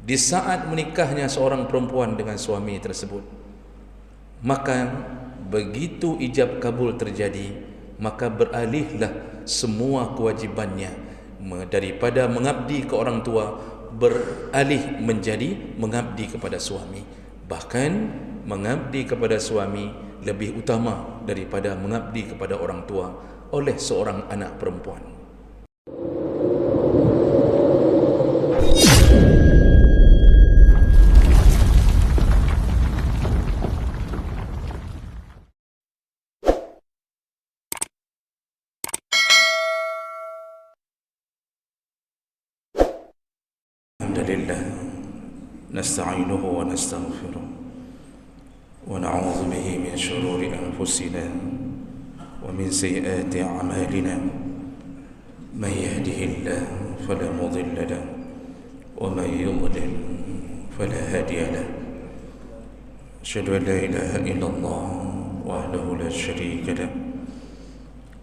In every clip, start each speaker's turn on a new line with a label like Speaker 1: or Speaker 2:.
Speaker 1: Di saat menikahnya seorang perempuan dengan suami tersebut, maka begitu ijab kabul terjadi, maka beralihlah semua kewajibannya daripada mengabdi ke orang tua, beralih menjadi mengabdi kepada suami. Bahkan mengabdi kepada suami lebih utama daripada mengabdi kepada orang tua oleh seorang anak perempuan. Alhamdulillah, nasta'inuhu wa nastaghfiruh wa na'udzu bihi min shururi anfusina wa min sayyiati a'malina. Man yahdihillahu fala mudilla lahu wa man yudlil fala hadiya lahu. Asyhadu an la ilaha illallah wahdahu la syarika lahu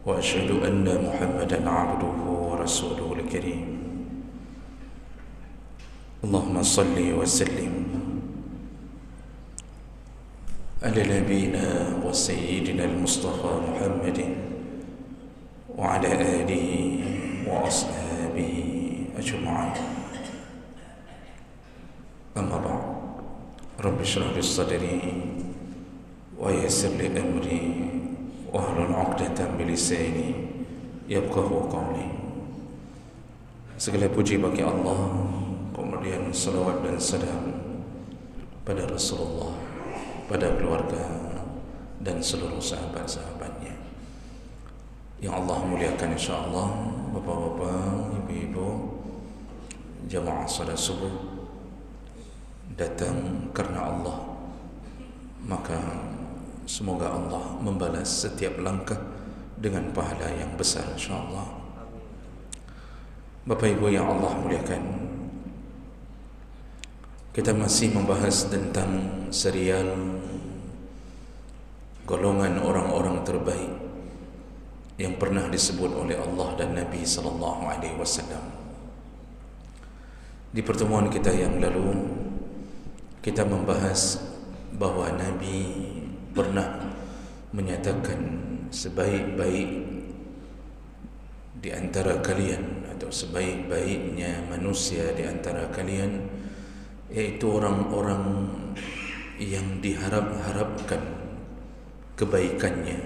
Speaker 1: wa asyhadu anna Muhammadan 'abduhu wa rasuluhul karim. Allahumma salli wa sallim ala nabiyina wa sayyidina al-Mustafa Muhammadin wa ala alihi wa ashabihi ajma'in. Amma ba'd. Rabbi shrah li sadri wa yassir li amri wahlul 'uqdatam min lisani yafqahu qawli. Segala puji bagi Allah, kemudian salawat dan salam pada Rasulullah, pada keluarga dan seluruh sahabat-sahabatnya yang Allah muliakan insyaAllah. Bapak-bapak, ibu-ibu, jamaah salat subuh datang karena Allah, maka semoga Allah membalas setiap langkah dengan pahala yang besar insyaAllah. Bapak ibu yang Allah muliakan, kita masih membahas tentang serial golongan orang-orang terbaik yang pernah disebut oleh Allah dan Nabi sallallahu alaihi wasallam. Di pertemuan kita yang lalu, kita membahas bahawa Nabi pernah menyatakan sebaik-baik di antara kalian atau sebaik-baiknya manusia di antara kalian yaitu orang-orang yang diharap-harapkan kebaikannya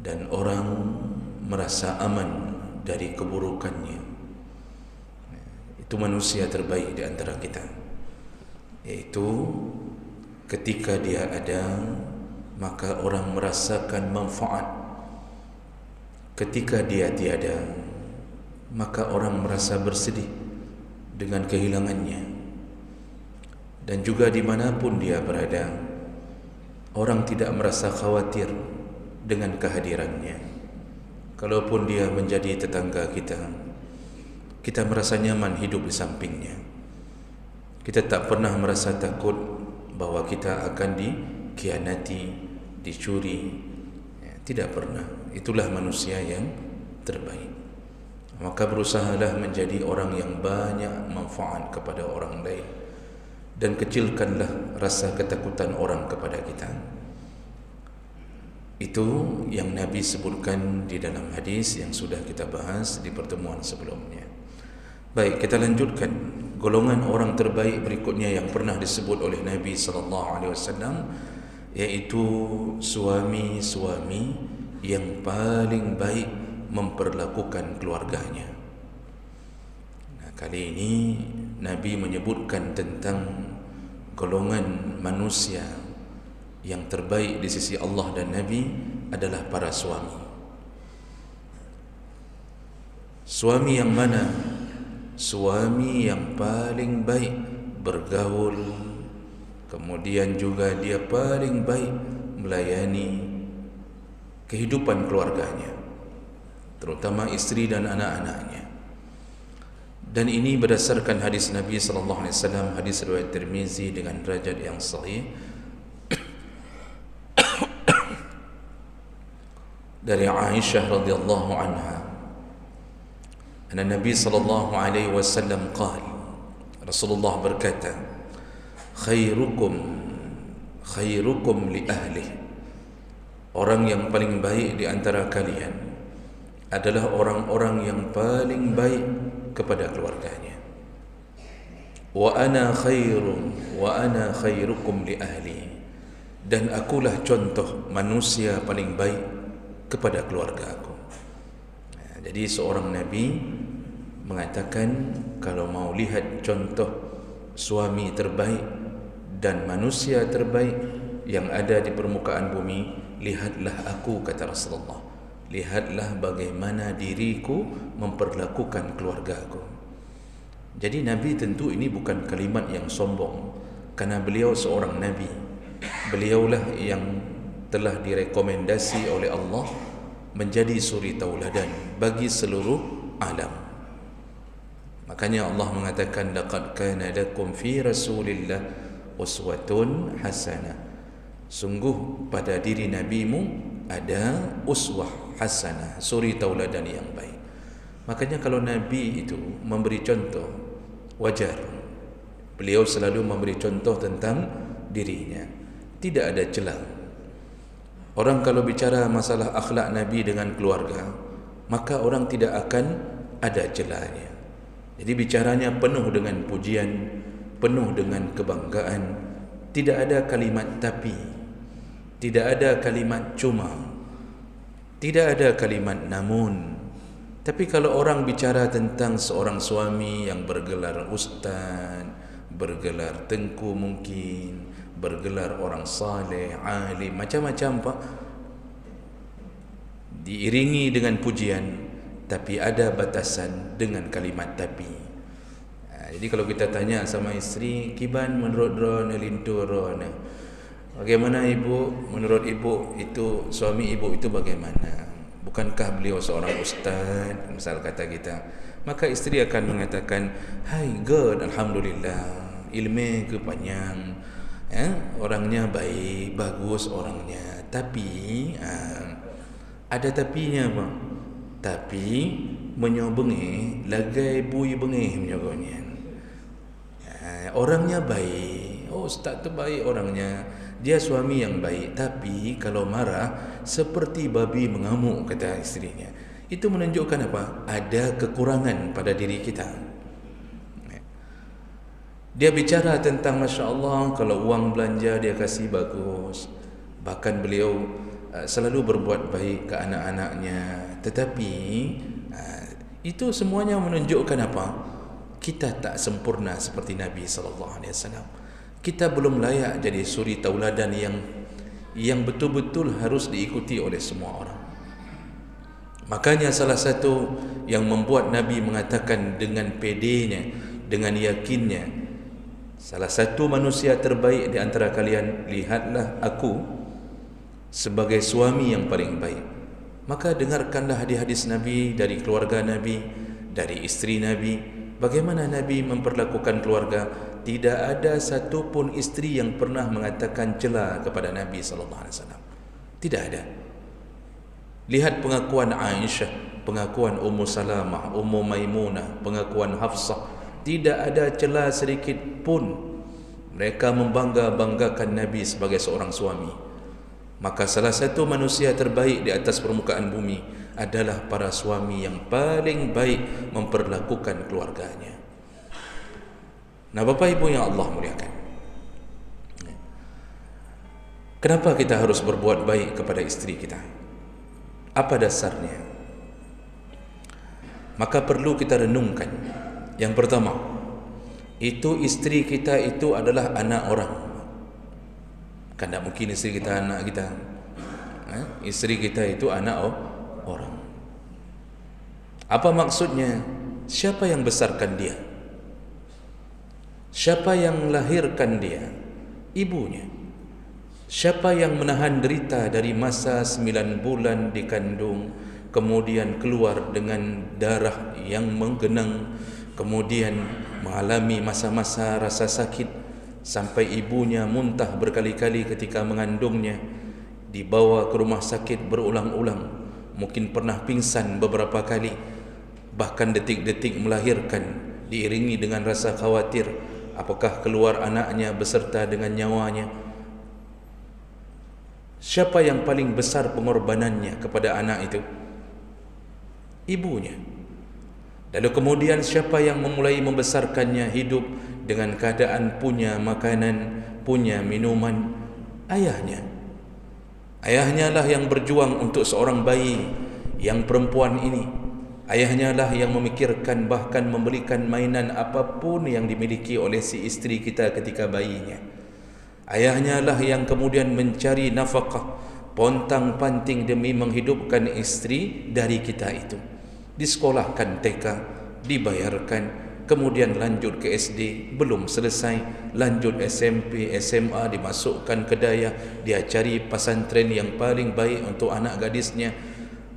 Speaker 1: dan orang merasa aman dari keburukannya. Itu manusia terbaik di antara kita, yaitu ketika dia ada maka orang merasakan manfaat, ketika dia tiada maka orang merasa bersedih dengan kehilangannya. Dan juga dimanapun dia berada, orang tidak merasa khawatir dengan kehadirannya. Kalaupun dia menjadi tetangga kita, kita merasa nyaman hidup di sampingnya. Kita tak pernah merasa takut bahawa kita akan dikhianati, dicuri. Tidak pernah. Itulah manusia yang terbaik. Maka berusahalah menjadi orang yang banyak manfaat kepada orang lain, dan kecilkanlah rasa ketakutan orang kepada kita. Itu yang Nabi sebutkan di dalam hadis yang sudah kita bahas di pertemuan sebelumnya. Baik, kita lanjutkan golongan orang terbaik berikutnya yang pernah disebut oleh Nabi sallallahu alaihi wasallam, yaitu suami-suami yang paling baik memperlakukan keluarganya. Nah, kali ini Nabi menyebutkan tentang golongan manusia yang terbaik di sisi Allah dan Nabi adalah para suami. Suami yang mana? Suami yang paling baik bergaul, kemudian juga dia paling baik melayani kehidupan keluarganya, terutama istri dan anak-anaknya. Dan ini berdasarkan hadis Nabi sallallahu alaihi wasallam, hadis riwayat Tirmizi dengan derajat yang sahih dari Aisyah radhiyallahu anha, anna Nabi sallallahu alaihi wasallam qala, Rasulullah berkata, khairukum li ahli, orang yang paling baik di antara kalian adalah orang-orang yang paling baik kepada keluarganya. Wa ana khairukum li ahli, dan akulah contoh manusia paling baik kepada keluarga aku. Jadi seorang Nabi mengatakan, kalau mau lihat contoh suami terbaik dan manusia terbaik yang ada di permukaan bumi, lihatlah aku, kata Rasulullah. Lihatlah bagaimana diriku memperlakukan keluargaku. Jadi Nabi tentu ini bukan kalimat yang sombong, karena beliau seorang Nabi. Beliaulah yang telah direkomendasi oleh Allah menjadi suri tauladan bagi seluruh alam. Makanya Allah mengatakan, laqad kana lakum fi Rasulillah uswatun hasanah. Sungguh pada diri nabimu ada uswah hasanah, suri tauladan yang baik. Makanya kalau Nabi itu memberi contoh, wajar. Beliau selalu memberi contoh tentang dirinya, tidak ada celah. Orang kalau bicara masalah akhlak Nabi dengan keluarga, maka orang tidak akan ada celahnya. Jadi bicaranya penuh dengan pujian, penuh dengan kebanggaan. Tidak ada kalimat tapi, tidak ada kalimat cuma, tidak ada kalimat namun. Tapi kalau orang bicara tentang seorang suami yang bergelar ustaz, bergelar tengku mungkin, bergelar orang saleh, alim, macam-macam Pak, diiringi dengan pujian, tapi ada batasan dengan kalimat tapi. Jadi kalau kita tanya sama isteri, kiban menurut Ron lintur Ron, bagaimana ibu, menurut ibu itu suami ibu itu bagaimana? Bukankah beliau seorang ustaz, misal kata kita, maka isteri akan mengatakan, hai good, alhamdulillah, ilmu ke panjang, orangnya baik, bagus orangnya. Tapi ada tapinya Pak. Tapi menyobengi lagai bui bengih menyogoknya. Orangnya baik, oh ustaz tu baik orangnya, dia suami yang baik, tapi kalau marah seperti babi mengamuk, kata isterinya. Itu menunjukkan apa? Ada kekurangan pada diri kita. Dia bicara tentang Masya Allah, kalau uang belanja dia kasih bagus, bahkan beliau selalu berbuat baik ke anak-anaknya. Tetapi itu semuanya menunjukkan apa? Kita tak sempurna seperti Nabi SAW. Kita belum layak jadi suri tauladan yang betul-betul harus diikuti oleh semua orang. Makanya salah satu yang membuat Nabi mengatakan dengan pedenya, dengan yakinnya, salah satu manusia terbaik di antara kalian, lihatlah aku sebagai suami yang paling baik. Maka dengarkanlah hadis Nabi dari keluarga Nabi, dari isteri Nabi, bagaimana Nabi memperlakukan keluarga. Tidak ada satu pun isteri yang pernah mengatakan cela kepada Nabi SAW. Tidak ada. Lihat pengakuan Aisyah, pengakuan Ummu Salamah, Ummu Maimunah, pengakuan Hafsah. Tidak ada cela sedikit pun. Mereka membangga-banggakan Nabi sebagai seorang suami. Maka salah satu manusia terbaik di atas permukaan bumi adalah para suami yang paling baik memperlakukan keluarganya. Nah, Bapak Ibu yang Allah muliakan, kenapa kita harus berbuat baik kepada isteri kita? Apa dasarnya? Maka perlu kita renungkan. Yang pertama, itu isteri kita itu adalah anak orang. Kan tak mungkin isteri kita anak kita. Isteri kita itu anak orang. Apa maksudnya? Siapa yang besarkan dia? Siapa yang melahirkan dia? Ibunya. Siapa yang menahan derita dari masa 9 bulan dikandung, kemudian keluar dengan darah yang menggenang, kemudian mengalami masa-masa rasa sakit, sampai ibunya muntah berkali-kali ketika mengandungnya, dibawa ke rumah sakit berulang-ulang, mungkin pernah pingsan beberapa kali, bahkan detik-detik melahirkan diiringi dengan rasa khawatir apakah keluar anaknya beserta dengan nyawanya. Siapa yang paling besar pengorbanannya kepada anak itu? Ibunya. Lalu kemudian siapa yang memulai membesarkannya hidup dengan keadaan punya makanan, punya minuman? Ayahnya. Ayahnya lah yang berjuang untuk seorang bayi yang perempuan ini. Ayahnya lah yang memikirkan bahkan membelikan mainan apapun yang dimiliki oleh si isteri kita ketika bayinya. Ayahnya lah yang kemudian mencari nafkah, pontang-panting demi menghidupkan isteri dari kita itu. Disekolahkan TK, dibayarkan, kemudian lanjut ke SD, belum selesai, lanjut SMP, SMA, dimasukkan ke daya, dia cari pesantren yang paling baik untuk anak gadisnya.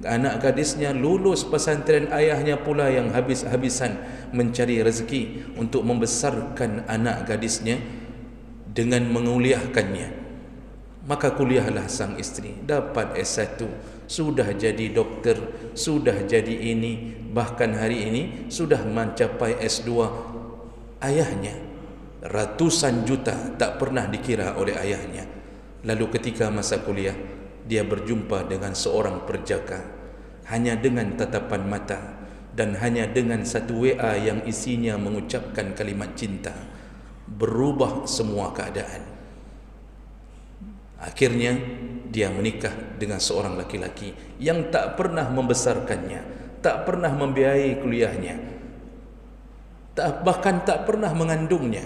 Speaker 1: Anak gadisnya lulus pesantren, ayahnya pula yang habis-habisan mencari rezeki untuk membesarkan anak gadisnya dengan menguliahkannya. Maka kuliahlah sang isteri, dapat S1, sudah jadi doktor, sudah jadi ini, bahkan hari ini sudah mencapai S2. Ayahnya ratusan juta tak pernah dikira oleh ayahnya. Lalu ketika masa kuliah, dia berjumpa dengan seorang perjaka, hanya dengan tatapan mata dan hanya dengan satu WA yang isinya mengucapkan kalimat cinta, berubah semua keadaan. Akhirnya dia menikah dengan seorang laki-laki yang tak pernah membesarkannya, tak pernah membiayai kuliahnya, bahkan tak pernah mengandungnya.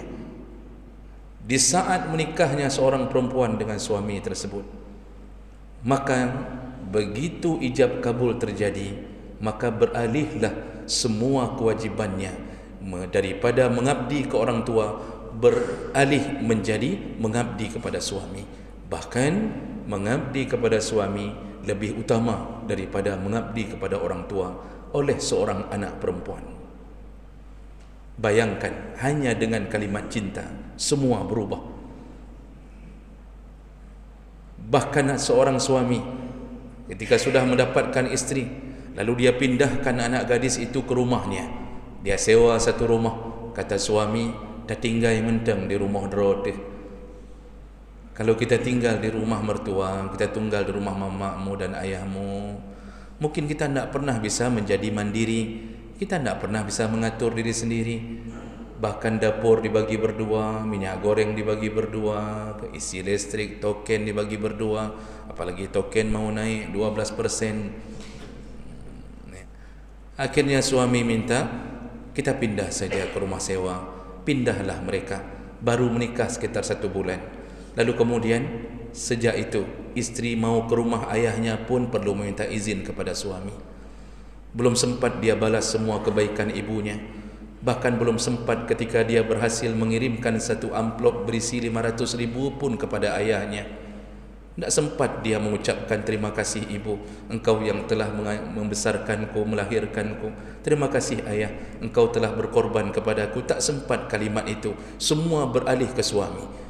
Speaker 1: Di saat menikahnya seorang perempuan dengan suami tersebut, maka begitu ijab kabul terjadi, maka beralihlah semua kewajibannya daripada mengabdi ke orang tua, beralih menjadi mengabdi kepada suami. Bahkan mengabdi kepada suami lebih utama daripada mengabdi kepada orang tua oleh seorang anak perempuan. Bayangkan, hanya dengan kalimat cinta semua berubah. Bahkan seorang suami ketika sudah mendapatkan isteri, lalu dia pindahkan anak gadis itu ke rumahnya. Dia sewa satu rumah. Kata suami, dah tinggal mentang di rumah deroteh. Kalau kita tinggal di rumah mertua, kita tinggal di rumah mamamu dan ayahmu, mungkin kita tidak pernah bisa menjadi mandiri. Kita tidak pernah bisa mengatur diri sendiri. Bahkan dapur dibagi berdua, minyak goreng dibagi berdua, isi listrik, token dibagi berdua. Apalagi token mau naik 12%. Akhirnya suami minta kita pindah saja ke rumah sewa. Pindahlah mereka. Baru menikah sekitar 1 bulan. Lalu kemudian sejak itu isteri mau ke rumah ayahnya pun perlu meminta izin kepada suami. Belum sempat dia balas semua kebaikan ibunya. Bahkan belum sempat ketika dia berhasil mengirimkan satu amplop berisi 500,000 pun kepada ayahnya. Tak sempat dia mengucapkan terima kasih ibu, engkau yang telah membesarkanku, melahirkanku. Terima kasih ayah, engkau telah berkorban kepadaku. Tak sempat kalimat itu. Semua beralih ke suami.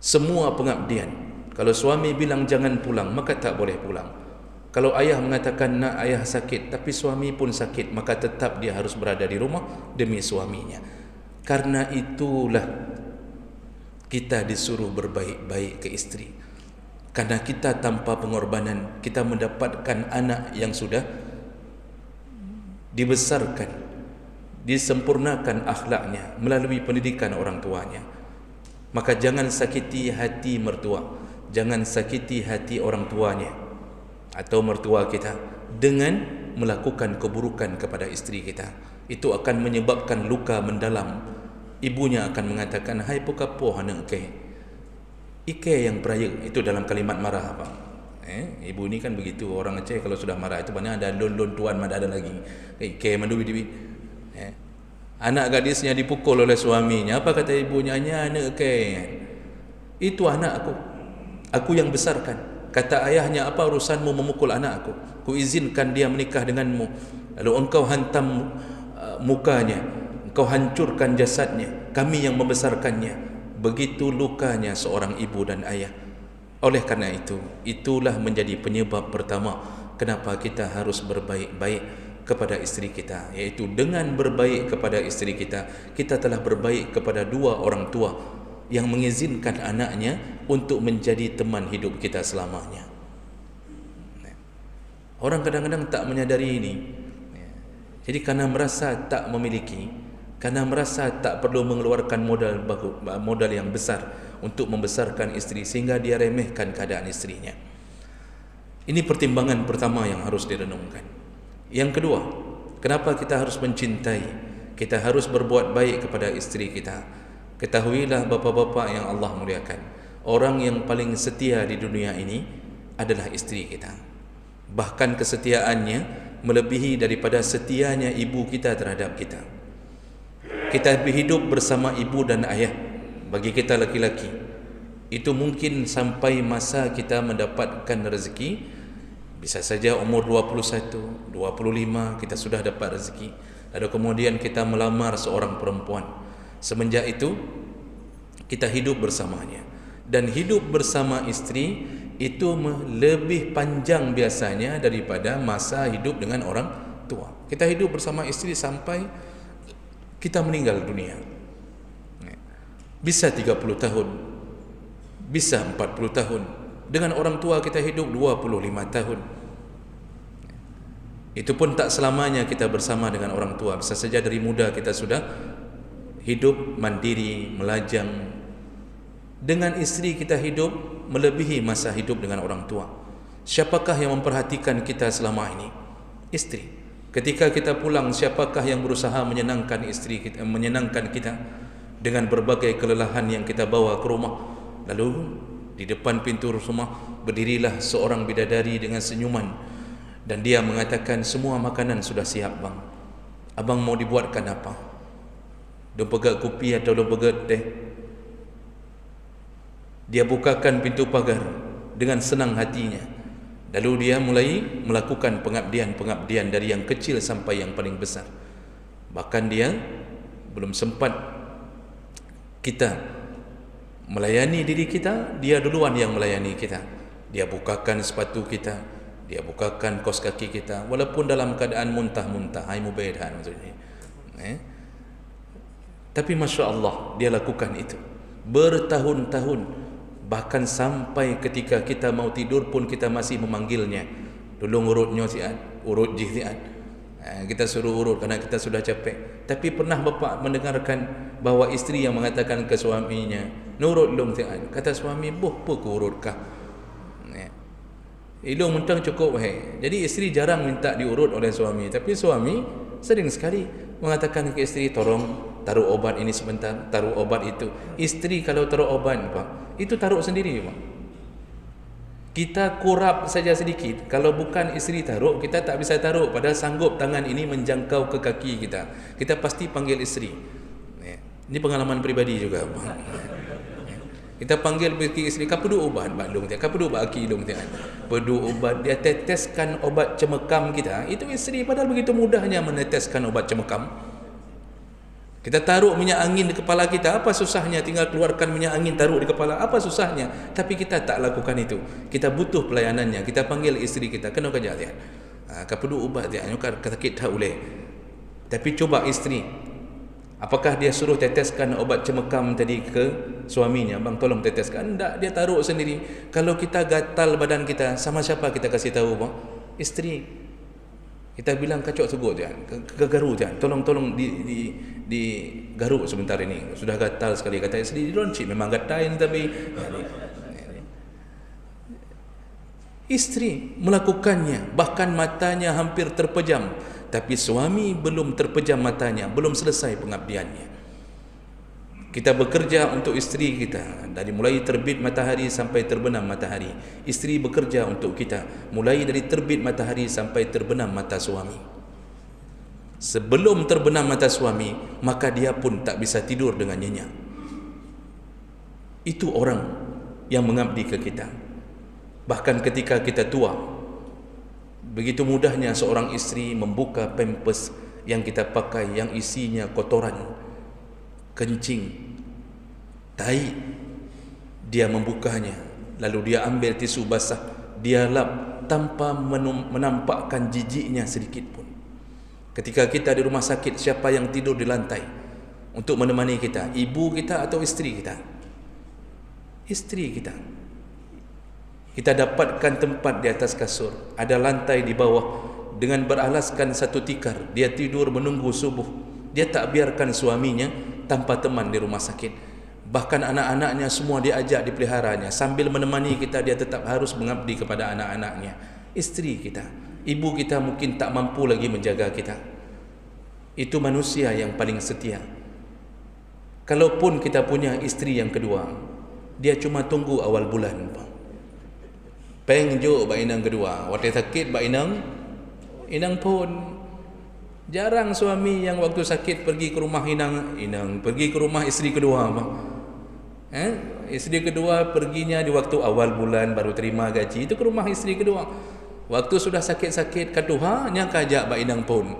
Speaker 1: Semua pengabdian. Kalau suami bilang jangan pulang, maka tak boleh pulang. Kalau ayah mengatakan nak, ayah sakit, tapi suami pun sakit, maka tetap dia harus berada di rumah demi suaminya. Karena itulah kita disuruh berbaik-baik ke isteri. Karena kita tanpa pengorbanan, kita mendapatkan anak yang sudah dibesarkan, disempurnakan akhlaknya melalui pendidikan orang tuanya. Maka jangan sakiti hati mertua, jangan sakiti hati orang tuanya atau mertua kita dengan melakukan keburukan kepada isteri kita. Itu akan menyebabkan luka mendalam. Ibunya akan mengatakan, hai pokapoh anak ke ike yang beraya. Itu dalam kalimat marah apa? Ibu ni kan begitu. Orang Aceh kalau sudah marah itu banyak ada lon-lon tuan, ada lagi ike manduwi-duwi. Anak gadisnya dipukul oleh suaminya. Apa kata ibunya? Anak ke itu anak aku yang besarkan. Kata ayahnya, apa urusanmu memukul anak aku? Kuizinkan dia menikah denganmu, lalu engkau hantam mukanya, engkau hancurkan jasadnya. Kami yang membesarkannya. Begitu lukanya seorang ibu dan ayah. Oleh karena itu, itulah menjadi penyebab pertama kenapa kita harus berbaik-baik kepada isteri kita, iaitu dengan berbaik kepada isteri kita, kita telah berbaik kepada dua orang tua yang mengizinkan anaknya untuk menjadi teman hidup kita selamanya. Orang kadang-kadang tak menyadari ini. Jadi kerana merasa tak memiliki, kerana merasa tak perlu mengeluarkan modal yang besar untuk membesarkan isteri, sehingga dia remehkan keadaan isterinya. Ini pertimbangan pertama yang harus direnungkan. Yang kedua, kenapa kita harus mencintai, kita harus berbuat baik kepada isteri kita. Ketahuilah bapa-bapa yang Allah muliakan, orang yang paling setia di dunia ini adalah isteri kita. Bahkan kesetiaannya melebihi daripada setianya ibu kita terhadap kita. Kita hidup bersama ibu dan ayah. Bagi kita laki-laki, itu mungkin sampai masa kita mendapatkan rezeki. Bisa saja umur 21, 25 kita sudah dapat rezeki, lalu kemudian kita melamar seorang perempuan. Semenjak itu kita hidup bersamanya. Dan hidup bersama isteri itu lebih panjang biasanya daripada masa hidup dengan orang tua. Kita hidup bersama isteri sampai kita meninggal dunia. Bisa 30 tahun, bisa 40 tahun. Dengan orang tua kita hidup 25 tahun. Itu pun tak selamanya kita bersama dengan orang tua. Bisa saja dari muda kita sudah hidup mandiri, melajang. Dengan isteri kita hidup melebihi masa hidup dengan orang tua. Siapakah yang memperhatikan kita selama ini? Isteri. Ketika kita pulang, siapakah yang berusaha menyenangkan isteri kita, menyenangkan kita dengan berbagai kelelahan yang kita bawa ke rumah? Lalu di depan pintu rumah berdirilah seorang bidadari dengan senyuman, dan dia mengatakan, semua makanan sudah siap bang. Abang mau dibuatkan apa? Dompegak kopi atau dompegak teh? Dia bukakan pintu pagar dengan senang hatinya. Lalu dia mulai melakukan pengabdian-pengabdian dari yang kecil sampai yang paling besar. Bahkan dia belum sempat kita melayani diri kita, dia duluan yang melayani kita. Dia bukakan sepatu kita, dia bukakan kos kaki kita, walaupun dalam keadaan muntah-muntah. Hai mubaidah maksudnya. Tapi Masya Allah, dia lakukan itu bertahun-tahun. Bahkan sampai ketika kita mau tidur pun kita masih memanggilnya, tolong urutnya siat, urut jih siat. Kita suruh urut kerana kita sudah capek. Tapi pernah bapa mendengarkan bahawa isteri yang mengatakan ke suaminya, nurut long siat. Kata suami, boh apa ku urutkah? Ilung mentang cukup. Jadi isteri jarang minta diurut oleh suami, tapi suami sering sekali mengatakan ke isteri, tolong taruh obat ini sebentar, taruh obat itu. Isteri kalau taruh obat, Pak, itu taruh sendiri, Pak. Kita kurap saja sedikit, kalau bukan isteri taruh, kita tak bisa taruh. Padahal sanggup tangan ini menjangkau ke kaki kita, kita pasti panggil isteri. Ini pengalaman pribadi juga, Pak. Kita panggil pergi isteri, kapedu ubat balung dia, kapedu baki long dia. Pedu ubat, dia teteskan obat cemekam kita. Itu isteri, padahal begitu mudahnya meneteskan obat cemekam. Kita taruh minyak angin di kepala kita, apa susahnya? Tinggal keluarkan minyak angin, taruh di kepala, apa susahnya? Tapi kita tak lakukan itu. Kita butuh pelayanannya. Kita panggil isteri kita, kena kerja dia. Kapedu ubat dia, kata kita boleh. Tapi coba isteri, apakah dia suruh teteskan obat cemekam tadi ke suaminya? Bang, tolong teteskan. Tak, dia taruh sendiri. Kalau kita gatal badan kita, sama siapa kita kasih tahu, Bang? Isteri. Kita bilang kacok segut jangan, ke garu jangan. Tolong di garuk sebentar ini. Sudah gatal sekali, kata isteri. Dironcik memang gatal ini, tapi isteri melakukannya, bahkan matanya hampir terpejam. Tapi suami belum terpejam matanya, belum selesai pengabdiannya. Kita bekerja untuk isteri kita, dari mulai terbit matahari sampai terbenam matahari. Isteri bekerja untuk kita, mulai dari terbit matahari sampai terbenam mata suami. Sebelum terbenam mata suami, maka dia pun tak bisa tidur dengan nyenyak. Itu orang yang mengabdi ke kita. Bahkan ketika kita tua, begitu mudahnya seorang isteri membuka pampers yang kita pakai, yang isinya kotoran, kencing, tai. Dia membukanya, lalu dia ambil tisu basah, dia lap tanpa menampakkan jijiknya sedikit pun. Ketika kita di rumah sakit, siapa yang tidur di lantai untuk menemani kita? Ibu kita atau isteri kita? Isteri kita. Kita dapatkan tempat di atas kasur, ada lantai di bawah dengan beralaskan satu tikar. Dia tidur menunggu subuh. Dia tak biarkan suaminya tanpa teman di rumah sakit. Bahkan anak-anaknya semua dia ajak dipeliharanya. Sambil menemani kita, dia tetap harus mengabdi kepada anak-anaknya. Isteri kita, ibu kita mungkin tak mampu lagi menjaga kita. Itu manusia yang paling setia. Kalaupun kita punya isteri yang kedua, dia cuma tunggu awal bulan. Pengjo ba inang kedua, waktu sakit ba inang pun. Jarang suami yang waktu sakit pergi ke rumah inang pergi ke rumah isteri kedua. Isteri kedua perginya di waktu awal bulan baru terima gaji, itu ke rumah isteri kedua. Waktu sudah sakit-sakit katuha nya kajak ba inang pun.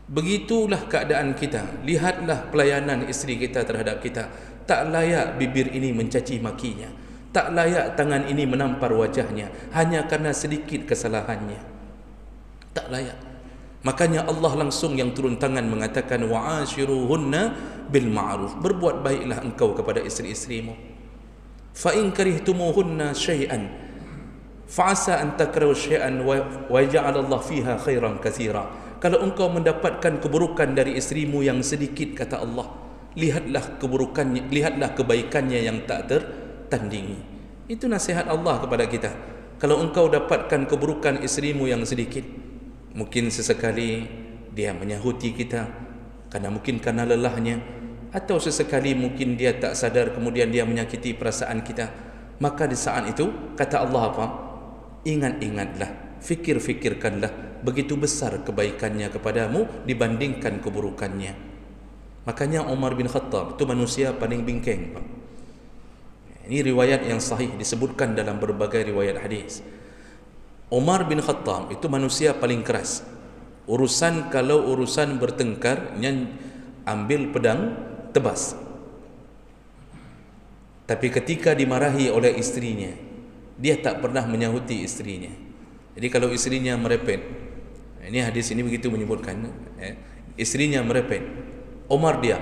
Speaker 1: Begitulah keadaan kita. Lihatlah pelayanan isteri kita terhadap kita. Tak layak bibir ini mencaci makinya, tak layak tangan ini menampar wajahnya hanya karena sedikit kesalahannya. Tak layak. Makanya Allah langsung yang turun tangan mengatakan wa'ashiruhunna bil ma'ruf. Berbuat baiklah engkau kepada isteri-isterimu. Fa in karihtumuhunna syai'an fa'asa an takrahu syai'an wa yaj'al Allah fiha khairan katsira. Kalau engkau mendapatkan keburukan dari isterimu yang sedikit, kata Allah, lihatlah keburukannya, lihatlah kebaikannya yang tak tertandingi. Itu nasihat Allah kepada kita. Kalau engkau dapatkan keburukan isterimu yang sedikit, mungkin sesekali dia menyahuti kita karena lelahnya, atau sesekali mungkin dia tak sadar kemudian dia menyakiti perasaan kita, maka di saat itu kata Allah apa? Ingat-ingatlah, fikir-fikirkanlah, begitu besar kebaikannya kepadamu dibandingkan keburukannya. Makanya Umar bin Khattab itu manusia paling bingkeng. Ini riwayat yang sahih, disebutkan dalam berbagai riwayat hadis. Umar bin Khattab itu manusia paling keras. Kalau urusan bertengkar, ambil pedang, tebas. Tapi ketika dimarahi oleh istrinya, dia tak pernah menyahuti istrinya. Jadi kalau istrinya merepet, ini hadis ini begitu menyebutkan, istrinya merepet, Umar diam,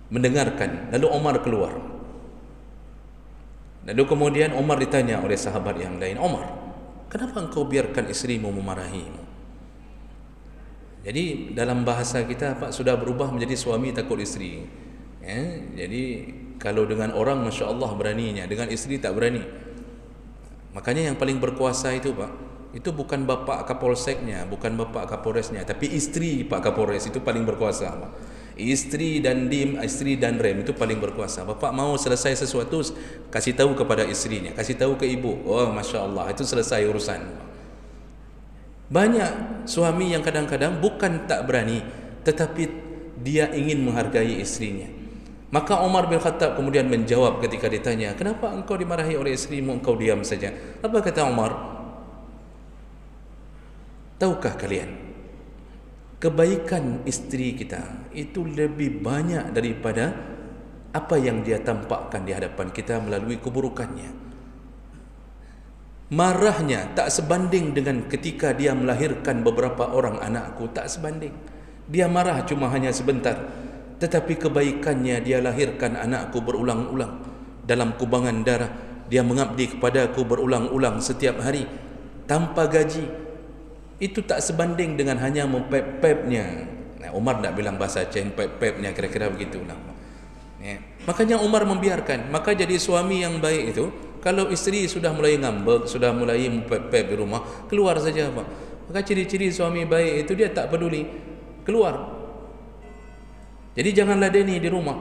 Speaker 1: mendengarkan, lalu Umar keluar. Lalu kemudian Umar ditanya oleh sahabat yang lain, Umar, kenapa engkau biarkan istrimu memarahimu? Jadi dalam bahasa kita Pak sudah berubah menjadi suami takut isteri. Jadi kalau dengan orang Masya Allah beraninya, dengan isteri tak berani. Makanya yang paling berkuasa itu Pak, itu bukan bapak kapolseknya, bukan bapak kapolresnya, tapi istri Pak Kapolres itu paling berkuasa Pak. Istri dan rem itu paling berkuasa. Bapak mau selesai sesuatu, kasih tahu kepada istrinya, kasih tahu ke ibu, oh Masya Allah, itu selesai urusan. Banyak suami yang kadang-kadang bukan tak berani, tetapi dia ingin menghargai istrinya. Maka Umar bin Khattab kemudian menjawab ketika ditanya, kenapa engkau dimarahi oleh istrimu, engkau diam saja? Apa kata Umar? Tahukah kalian, kebaikan istri kita itu lebih banyak daripada apa yang dia tampakkan di hadapan kita melalui keburukannya. Marahnya tak sebanding dengan ketika dia melahirkan beberapa orang anakku, tak sebanding. Dia marah cuma hanya sebentar, tetapi kebaikannya dia lahirkan anakku berulang-ulang dalam kubangan darah. Dia mengabdi kepadaku berulang-ulang setiap hari tanpa gaji. Itu tak sebanding dengan hanya mempep-pepnya. Umar tak bilang bahasa Aceh, pep-pepnya, kira-kira begitulah. Makanya Umar membiarkan. Maka jadi suami yang baik itu, kalau isteri sudah mulai ngambek, sudah mulai mempep-pep di rumah, keluar saja Pak. Maka ciri-ciri suami baik itu dia tak peduli, keluar. Jadi jangan ladeni di rumah.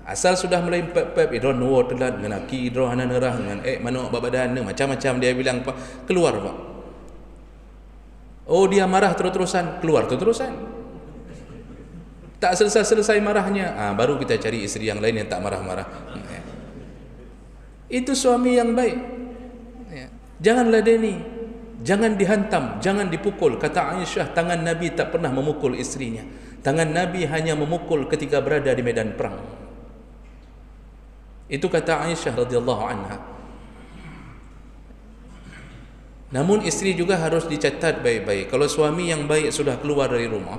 Speaker 1: Asal sudah mulai pep-pep, idron nuwa telat dengan aki, idron hana nerah dengan manuk babadan, macam-macam dia bilang Pak, keluar Pak. Oh dia marah terus-terusan, keluar terus-terusan. Tak selesai-selesai marahnya, baru kita cari isteri yang lain yang tak marah-marah. Itu suami yang baik. Jangan ladeni, jangan dihantam, jangan dipukul. Kata Aisyah, tangan Nabi tak pernah memukul istrinya. Tangan Nabi hanya memukul ketika berada di medan perang. Itu kata Aisyah radhiyallahu anha. Namun isteri juga harus dicatat baik-baik. Kalau suami yang baik sudah keluar dari rumah,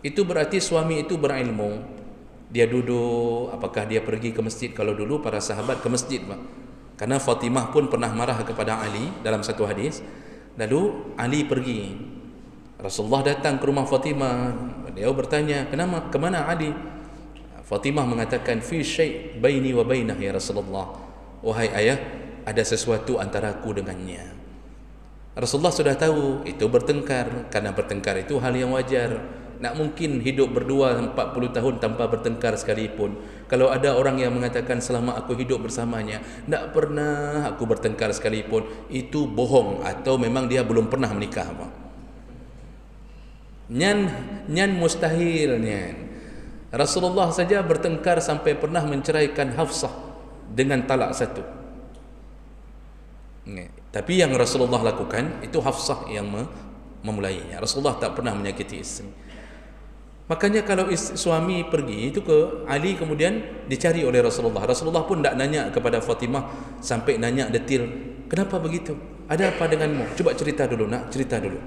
Speaker 1: itu berarti suami itu berilmu. Dia duduk, apakah dia pergi ke masjid? Kalau dulu para sahabat ke masjid, Pak. Karena Fatimah pun pernah marah kepada Ali dalam satu hadis. Lalu Ali pergi. Rasulullah datang ke rumah Fatimah. Beliau bertanya, "Kenapa? Kemana Ali?" Fatimah mengatakan, "Fi syai' baini wa bainah ya Rasulullah." Wahai ayah, ada sesuatu antara aku dengannya. Rasulullah sudah tahu itu bertengkar, karena bertengkar itu hal yang wajar. Tak mungkin hidup berdua 40 tahun tanpa bertengkar sekalipun. Kalau ada orang yang mengatakan selama aku hidup bersamanya tak pernah aku bertengkar sekalipun, itu bohong atau memang dia belum pernah menikah, Pak. Nyan mustahil nyan. Rasulullah saja bertengkar sampai pernah menceraikan Hafsah dengan talak satu. Tapi yang Rasulullah lakukan itu Hafsah yang memulainya. Rasulullah tak pernah menyakiti isteri. Makanya kalau suami pergi itu ke Ali, kemudian dicari oleh Rasulullah. Rasulullah pun tak nanya kepada Fatimah sampai nanya detil, "Kenapa begitu? Ada apa denganmu? Coba cerita dulu, nak, cerita dulu."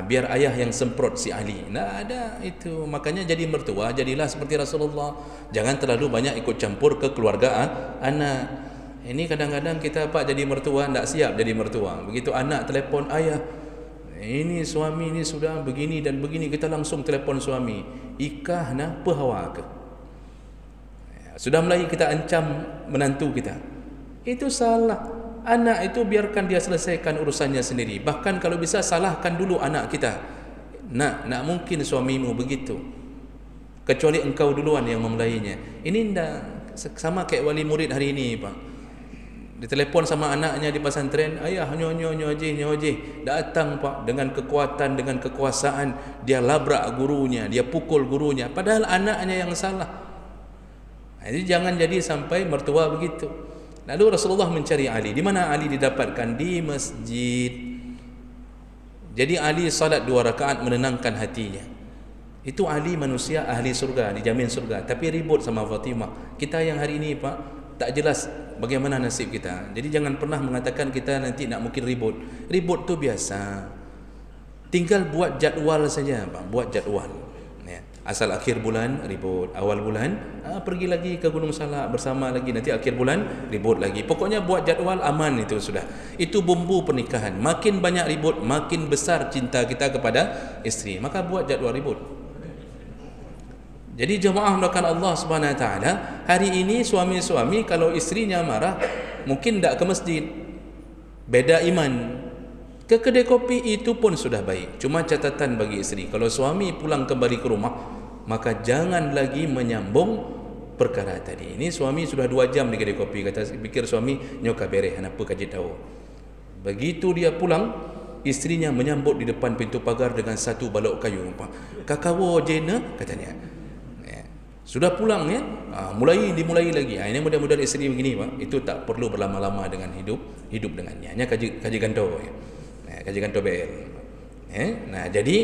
Speaker 1: Biar ayah yang semprot si Ali. Tak ada itu. Makanya jadi mertua, jadilah seperti Rasulullah. Jangan terlalu banyak ikut campur ke keluarga anak. Ini kadang-kadang kita Pak jadi mertua tak siap jadi mertua. Begitu anak telefon, "Ayah, ini suami ini sudah begini dan begini," kita langsung telefon suami, "Ikah na pehawa ke?" Sudah mulai kita ancam menantu kita. Itu salah. Anak itu biarkan dia selesaikan urusannya sendiri. Bahkan kalau bisa salahkan dulu anak kita. Nak mungkin suamimu begitu, kecuali engkau duluan yang memulainya. Ini ndak sama kayak wali murid hari ini, Pak. Ditelepon sama anaknya di pesantren, "Ayah, nyo haji datang, Pak, dengan kekuatan, dengan kekuasaan, dia labrak gurunya, dia pukul gurunya, padahal anaknya yang salah." Jadi jangan jadi sampai mertua begitu. Lalu Rasulullah mencari Ali. Di mana Ali didapatkan? Di masjid. Jadi Ali salat 2 rakaat menenangkan hatinya. Itu Ali manusia ahli surga, dijamin surga, tapi ribut sama Fatimah. Kita yang hari ini, Pak, tak jelas bagaimana nasib kita. Jadi jangan pernah mengatakan kita nanti nak mungkin ribut. Ribut tu biasa. Tinggal buat jadual saja, Pak. Buat jadual. Ya. Asal akhir bulan ribut, awal bulan pergi lagi ke Gunung Salak bersama lagi, nanti akhir bulan ribut lagi. Pokoknya buat jadual, aman itu sudah. Itu bumbu pernikahan. Makin banyak ribut, makin besar cinta kita kepada isteri. Maka buat jadual ribut. Jadi jemaah melakukan Allah Subhanahu Wa Taala, hari ini suami-suami kalau istrinya marah mungkin tak ke masjid, beda iman, ke kedai kopi itu pun sudah baik. Cuma catatan bagi isteri, kalau suami pulang kembali ke rumah, maka jangan lagi menyambung perkara tadi. Ini suami sudah 2 jam di kedai kopi, kata pikir suami nyoka bereh apa kaji tahu. Begitu dia pulang, istrinya menyambut di depan pintu pagar dengan satu balok kayu. "Kakawo jena," katanya. Sudah pulang ya, dimulai lagi. Ini mudah-mudahan isteri begini, Pak. Itu tak perlu berlama-lama dengan hidup dengannya. Hanya kaji kantor ya. Kaji kantor BL. Nah, jadi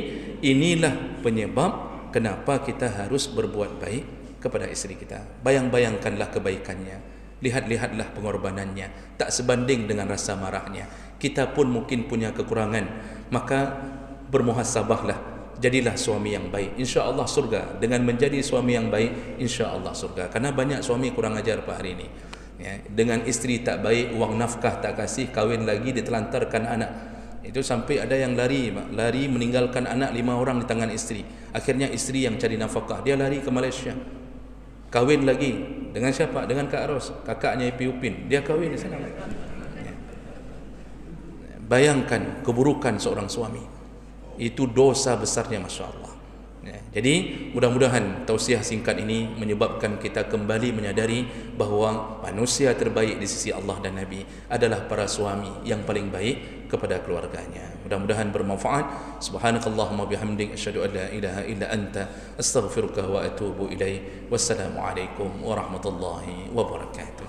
Speaker 1: inilah penyebab kenapa kita harus berbuat baik kepada isteri kita. Bayangkanlah kebaikannya. Lihatlah pengorbanannya. Tak sebanding dengan rasa marahnya. Kita pun mungkin punya kekurangan. Maka bermuhasabahlah. Jadilah suami yang baik, insya-Allah surga. Dengan menjadi suami yang baik, insya-Allah surga. Karena banyak suami kurang ajar, Pak, hari ini. Ya, dengan isteri tak baik, uang nafkah tak kasih, kahwin lagi, ditelantarkan anak. Itu sampai ada yang lari, Pak. Lari meninggalkan anak 5 orang di tangan isteri. Akhirnya isteri yang cari nafkah, dia lari ke Malaysia. Kahwin lagi dengan siapa? Dengan Kak Ros, kakaknya Ipi Upin. Dia kahwin di sana. Ya. Bayangkan keburukan seorang suami. Itu dosa besarnya, Masya Allah. Ya, jadi mudah-mudahan tausiah singkat ini menyebabkan kita kembali menyadari bahawa manusia terbaik di sisi Allah dan Nabi adalah para suami yang paling baik kepada keluarganya. Mudah-mudahan bermanfaat. Subhanakallahumma bihamdik, asyhadu an la ilaha illa anta, astaghfiruka wa atubu ilaik. Wassalamualaikum warahmatullahi wabarakatuh.